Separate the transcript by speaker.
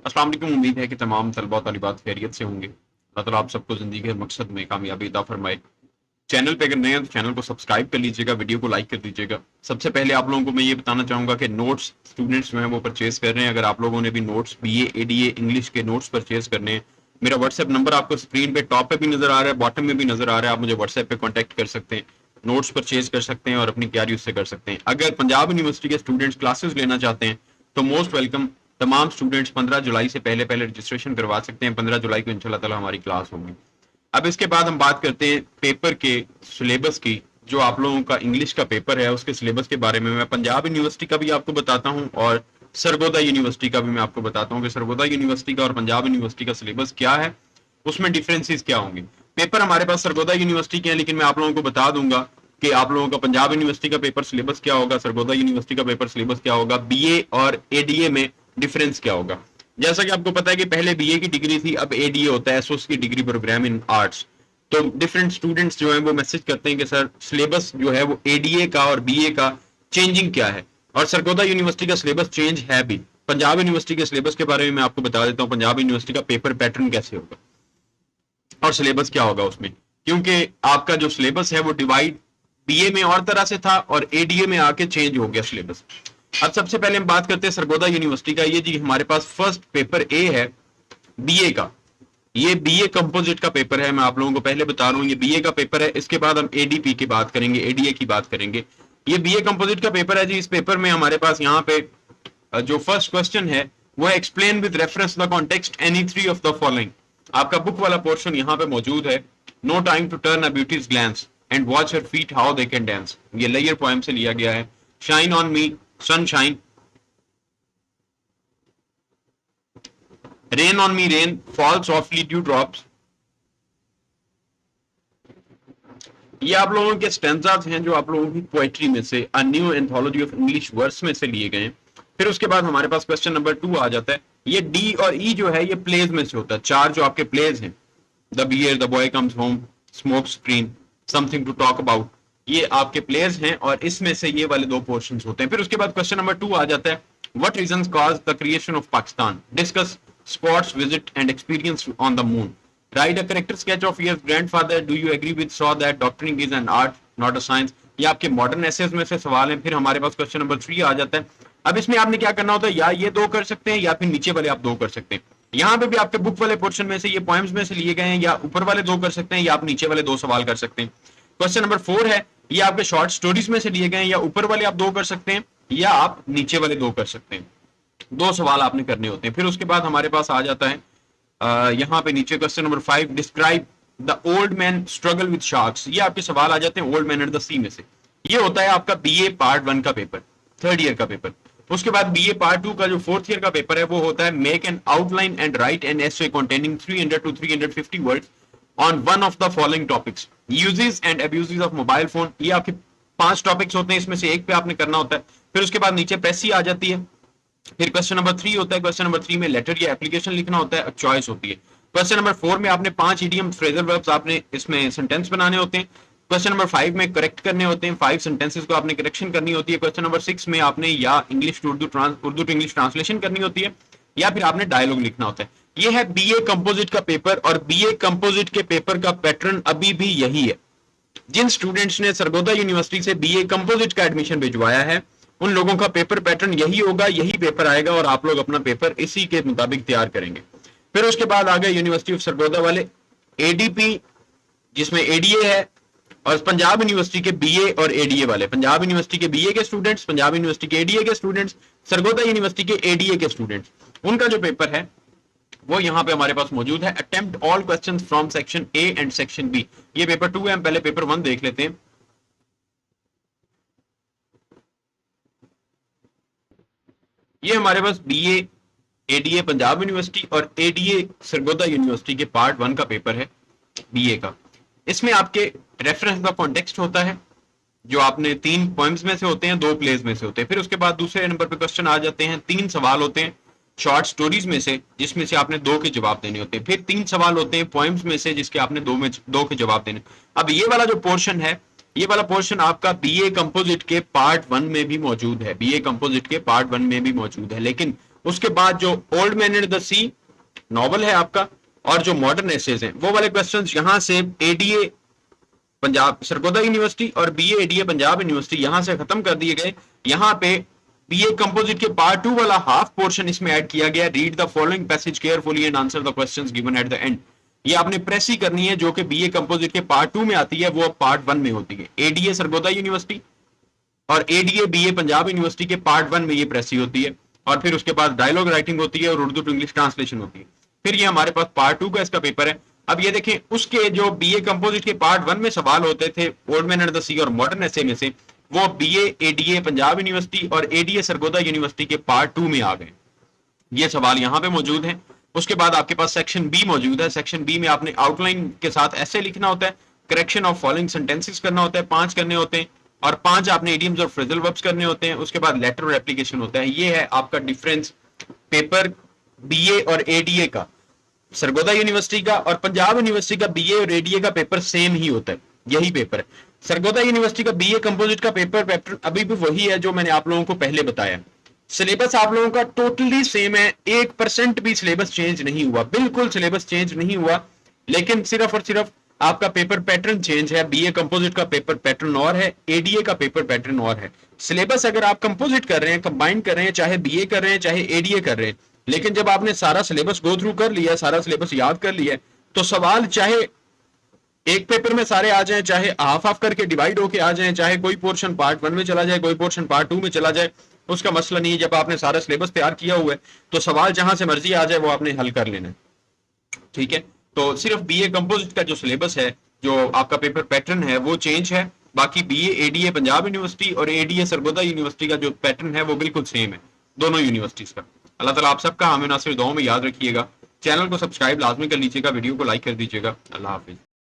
Speaker 1: अस्सलाम वालेकुम। उम्मीद है कि तमाम तलबा और तालिबात खैरियत से होंगे। अल्लाह ताला आप सबको ज़िंदगी के मकसद में कामयाबी अता फरमाए। चैनल पे अगर नए हैं तो चैनल को सब्सक्राइब कर लीजिएगा, वीडियो को लाइक कर दीजिएगा। सबसे पहले आप लोगों को मैं ये बताना चाहूँगा कि नोट्स स्टूडेंट्स जो हैं वो परचेज़ कर रहे हैं। अगर आप लोगों ने भी नोट्स बीए, एडीए इंग्लिश के नोट्स परचेज़ करने हैं, मेरा व्हाट्सएप नंबर आपको स्क्रीन पे टॉप पे भी नज़र आ रहा है, बॉटम में भी नज़र आ रहा है। आप मुझे व्हाट्सएप पे कॉन्टैक्ट कर सकते हैं, नोट्स परचेज़ कर सकते हैं और अपनी तैयारी उससे कर सकते हैं। अगर पंजाब यूनिवर्सिटी के स्टूडेंट्स क्लासेस लेना चाहते हैं तो मोस्ट वेलकम। तमाम स्टूडेंट्स 15 जुलाई से पहले पहले रजिस्ट्रेशन करवा सकते हैं। 15 जुलाई को इंशाल्लाह ताला हमारी क्लास होगी। अब इसके बाद हम बात करते हैं पेपर के सिलेबस की। जो आप लोगों का इंग्लिश का पेपर है उसके सिलेबस के बारे में मैं पंजाब यूनिवर्सिटी का भी आपको बताता हूं और सरगोदा यूनिवर्सिटी का भी मैं आपको बताता हूं कि सरगोदा यूनिवर्सिटी का और पंजाब यूनिवर्सिटी का सिलेबस क्या है, उसमें डिफरेंसेस क्या होंगे। पेपर हमारे पास सरगोदा यूनिवर्सिटी के हैं, लेकिन मैं आप लोगों को बता दूंगा कि आप लोगों का पंजाब यूनिवर्सिटी का पेपर सिलेबस क्या होगा, सरगोदा यूनिवर्सिटी का पेपर सिलेबस क्या होगा, बीए और एडीए में डिफरेंस क्या होगा। जैसा कि आपको पता है कि पहले बीए की डिग्री थी, अब एडीए होता है, associate degree program in arts. तो डिफरेंट स्टूडेंट्स जो हैं वो मैसेज करते हैं कि सर सिलेबस जो है वो एडीए का और बीए का चेंजिंग क्या है। और सरगोदा यूनिवर्सिटी का सिलेबस चेंज है भी। पंजाब यूनिवर्सिटी के सिलेबस के बारे में मैं आपको बता देता हूँ, पंजाब यूनिवर्सिटी का पेपर पैटर्न कैसे होगा और सिलेबस क्या होगा उसमें। क्योंकि आपका जो सिलेबस है वो डिवाइड बीए में और तरह से था और एडीए में आके चेंज हो गया सिलेबस। अब सबसे पहले हम बात करते हैं सरगोदा यूनिवर्सिटी का। ये जी हमारे पास फर्स्ट पेपर ए है बीए का। ये बीए कंपोजिट का पेपर है, मैं आप लोगों को पहले बता रहा हूँ ये बीए का पेपर है। इसके बाद हम एडीपी की बात करेंगे, एडीए की बात करेंगे। ये बीए कंपोजिट का पेपर है जी। इस पेपर में हमारे पास यहाँ पे जो फर्स्ट क्वेश्चन है वो है explain with reference the context any three of the following. आपका बुक वाला पोर्शन यहाँ पे मौजूद है। No time to turn a beauty's glance and watch her feet how they can dance, ये लेयर पोएम से लिया गया है। Shine on me sunshine, rain on me rain fall softly dew drops. ये आप लोगों के स्टेंजास हैं जो आप लोगों की पोएट्री में से a new anthology of English words में से लिए गए हैं। फिर उसके बाद हमारे पास क्वेश्चन नंबर 2 आ जाता है। ये डी और ई जो है ये प्लेज में से होता है। चार जो आपके प्लेज हैं, the bear, the boy comes home, smoke screen, something to talk about, ये आपके प्लेयर्स हैं और इसमें से ये वाले दो पोर्शंस होते हैं। फिर उसके बाद क्वेश्चन नंबर 2 आ जाता है। What reasons cause the creation of Pakistan, discuss spots visit and experience on the moon, write a character sketch of your grandfather, do you agree with saw that doctoring is an art not a science. ये आपके modern essays में से सवाल हैं। फिर हमारे पास question number 3 आ जाता है। अब इसमें आपने क्या करना होता है, या ये दो कर सकते हैं या फिर नीचे वाले आप दो कर सकते हैं। यहाँ पे भी आपके बुक वाले पोर्शन में से ये पोएम्स में से लिए गए हैं, या ऊपर वाले दो कर सकते हैं या आप नीचे वाले दो सवाल कर सकते हैं। क्वेश्चन नंबर 4 है, ये आपके शॉर्ट स्टोरीज में से लिए गए हैं, या ऊपर वाले आप दो कर सकते हैं या आप नीचे वाले दो कर सकते हैं। दो सवाल आपने करने होते हैं। फिर उसके बाद हमारे पास आ जाता है यहाँ पे नीचे question number 5, describe the old man struggle with sharks. ये आपके सवाल आ जाते हैं ओल्ड मैन एट द सी में से। ये होता है आपका बीए पार्ट 1 का पेपर, थर्ड ईयर का पेपर। उसके बाद बीए पार्ट 2 का जो फोर्थ ईयर का पेपर है वो होता है make an outline and write an essay containing 300 to 350 words on one of the following topics, uses and abuses of mobile phone. ये आपके 5 टॉपिक्स होते हैं, इसमें से एक पे आपने करना होता है। फिर उसके बाद नीचे प्रेसी आ जाती है। फिर क्वेश्चन नंबर 3 होता है। क्वेश्चन नंबर 3 में लेटर या एप्लीकेशन लिखना होता है, चॉइस होती है। क्वेश्चन नंबर 4 में आपने 5 इडियम फ्रेजल वर्ब्स आपने इसमें सेंटेंस बनाने होते हैं। क्वेश्चन नंबर 5 में करेक्ट करने होते हैं, 5 सेंटेंसेस को आपने करेक्शन करनी होती है। क्वेश्चन नंबर 6 में आपने या English to Urdu to English translation करनी होती है, या फिर आपने डायलॉग लिखना होता है। ये है बीए कंपोजिट का पेपर, और बीए कंपोजिट के पेपर का पैटर्न अभी भी यही है। जिन स्टूडेंट्स ने सरगोदा यूनिवर्सिटी से बीए कंपोजिट का एडमिशन भिजवाया है उन लोगों का पेपर पैटर्न यही होगा, यही पेपर आएगा और आप लोग अपना पेपर इसी के मुताबिक तैयार करेंगे। फिर उसके बाद आ गए यूनिवर्सिटी ऑफ सरगोदा वाले एडीपी, जिसमें एडीए है, और पंजाब यूनिवर्सिटी के बीए और एडीए वाले, पंजाब यूनिवर्सिटी के बीए के स्टूडेंट्स, पंजाब यूनिवर्सिटी के एडीए के स्टूडेंट्स, सरगोदा यूनिवर्सिटी के एडीए के स्टूडेंट्स, उनका जो पेपर है वो यहाँ पे हमारे पास मौजूद है। Attempt all questions from section A and section B. ये पेपर 2 है, हम पहले पेपर 1 देख लेते हैं। ये हमारे पास बीए एडीए पंजाब यूनिवर्सिटी और एडीए सरगोदा यूनिवर्सिटी के पार्ट 1 का पेपर है बीए का। इसमें आपके रेफरेंस का कॉन्टेक्स्ट होता है, जो आपने 3 पोएम्स में से होते हैं, 2 प्लेज में से होते हैं। फिर उसके बाद दूसरे नंबर पे क्वेश्चन आ जाते हैं, 3 सवाल होते हैं शॉर्ट स्टोरीज में से, जिसमें से आपने 2 के जवाब देने होते हैं। फिर 3 सवाल होते हैं पोएम्स में से, जिसके आपने 2 के जवाब देने। अब ये वाला जो पोर्शन है, ये वाला पोर्शन आपका बीए कंपोजिट के पार्ट 1 में भी मौजूद है, बीए कंपोजिट के पार्ट 1 में भी मौजूद है। लेकिन उसके बाद जो old man and the sea novel है आपका, और जो मॉडर्न एसेज हैं वो वाले क्वेश्चंस यहां से एडीए पंजाब सरगोदा यूनिवर्सिटी और बीए एडीए पंजाब यूनिवर्सिटी यहां से खत्म कर दिए गए। यहां पे बीए कंपोजिट के पार्ट 2 वाला हाफ पोर्शन इसमें ऐड किया गया, read the following passage carefully and answer the questions given at the end. ये आपने प्रेस ही करनी है, जो कि बीए कंपोजिट के पार्ट 2 में आती है, वो पार्ट 1 में होती है। एडीए सरगोदा यूनिवर्सिटी और एडीए बीए पंजाब यूनिवर्सिटी के पार्ट 1 में ये प्रेस ही होती है, और फिर उसके बाद डायलॉग राइटिंग होती है और उर्दू टू इंग्लिश ट्रांसलेशन होती है। फिर ये हमारे पास पार्ट 2 का इसका पेपर है। अब ये देखें, उसके जो बीए कंपोजिट के पार्ट 1 में सवाल होते थे ओल्ड मैन एंड द सी और मॉडर्न एसे में से, वो बीए एडीए पंजाब यूनिवर्सिटी और एडीए सरगोदा यूनिवर्सिटी के पार्ट 2 में आ गए। ये सवाल यहाँ पे मौजूद है। उसके बाद आपके पास सेक्शन बी मौजूद है। सेक्शन बी में आपने आउटलाइन के साथ ऐसे लिखना होता है, करेक्शन ऑफ फॉलोइंग सेंटेंसेस करना होता है, 5 करने होते हैं, और 5 आपने इडियम्स और फ्रेजल वर्ब्स करने होते हैं। उसके बाद लेटर और एप्लीकेशन होता है। ये है आपका डिफरेंस पेपर बीए और एडीए का, सरगोदा यूनिवर्सिटी का और पंजाब यूनिवर्सिटी का बीए और एडीए का पेपर सेम ही होता है, यही पेपर है। सरगोदा यूनिवर्सिटी का बीए कंपोजिट का पेपर पैटर्न अभी भी वही है जो मैंने आप लोगों को पहले बताया। सिलेबस आप लोगों का टोटली सेम है, 1% भी सिलेबस चेंज नहीं हुआ, बिल्कुल सिलेबस चेंज नहीं हुआ, लेकिन सिर्फ और सिर्फ आपका पेपर पैटर्न चेंज है। बीए कंपोजिट का पेपर पैटर्न और है, एडीए का पेपर पैटर्न और है। सिलेबस अगर आप कंपोजिट कर रहे हैं, कंबाइन कर रहे हैं, चाहे बीए कर रहे हैं चाहे एडीए कर रहे हैं, लेकिन जब आपने सारा सिलेबस गो थ्रू कर लिया, सारा सिलेबस याद कर लिया, तो सवाल चाहे एक पेपर में सारे आ जाएं, चाहे हाफ हाफ करके डिवाइड होके आ जाएं, चाहे कोई पोर्शन पार्ट 1 में चला जाए, कोई पोर्शन पार्ट 2 में चला जाए, उसका मसला नहीं है। जब आपने सारा सिलेबस तैयार किया हुआ है तो सवाल जहां से मर्जी आ जाए वो आपने हल कर लेना है, ठीक है। तो सिर्फ बीए कंपोजिट का जो सिलेबस है, जो आपका पेपर पैटर्न है, वो चेंज है। बाकी बीए एडीए पंजाब यूनिवर्सिटी और एडीए सरगोदा यूनिवर्सिटी का जो पैटर्न है वो बिल्कुल सेम है, दोनों यूनिवर्सिटीज का। अल्लाह ताला आप सबका हमें नासिर दुआओं में याद रखिएगा। चैनल को सब्सक्राइब लाजमी कर लीजिएगा, वीडियो को लाइक कर दीजिएगा। अल्लाह हाफिज।